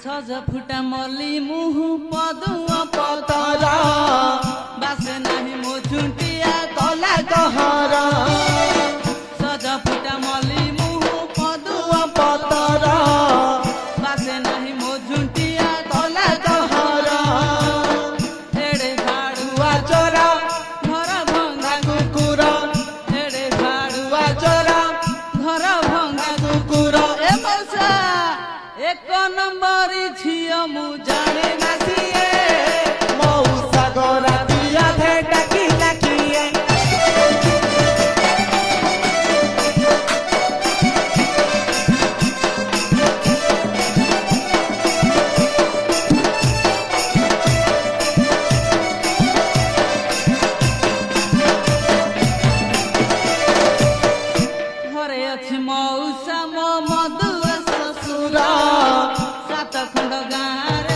सज फुटा मली मुह पदुआ पतरा बासे नाही मो झुंटिया तला कहरा सज फुटा मली मुह पदुआ पतरा बासे नाही मो झुंटिया तला कहरा एड़े भाड़ुआ चोरा घर भंगा कुकुरा एड़े भाड़ुआ चोरा घर भंगा कुकुरा ए मौसा एक नंबर झियो मु जाने ना सिए मौसा गोरा दिया धे डकी लकिए घरे अछि मौसा मो मधुआ ससुरा सात खंड गाँव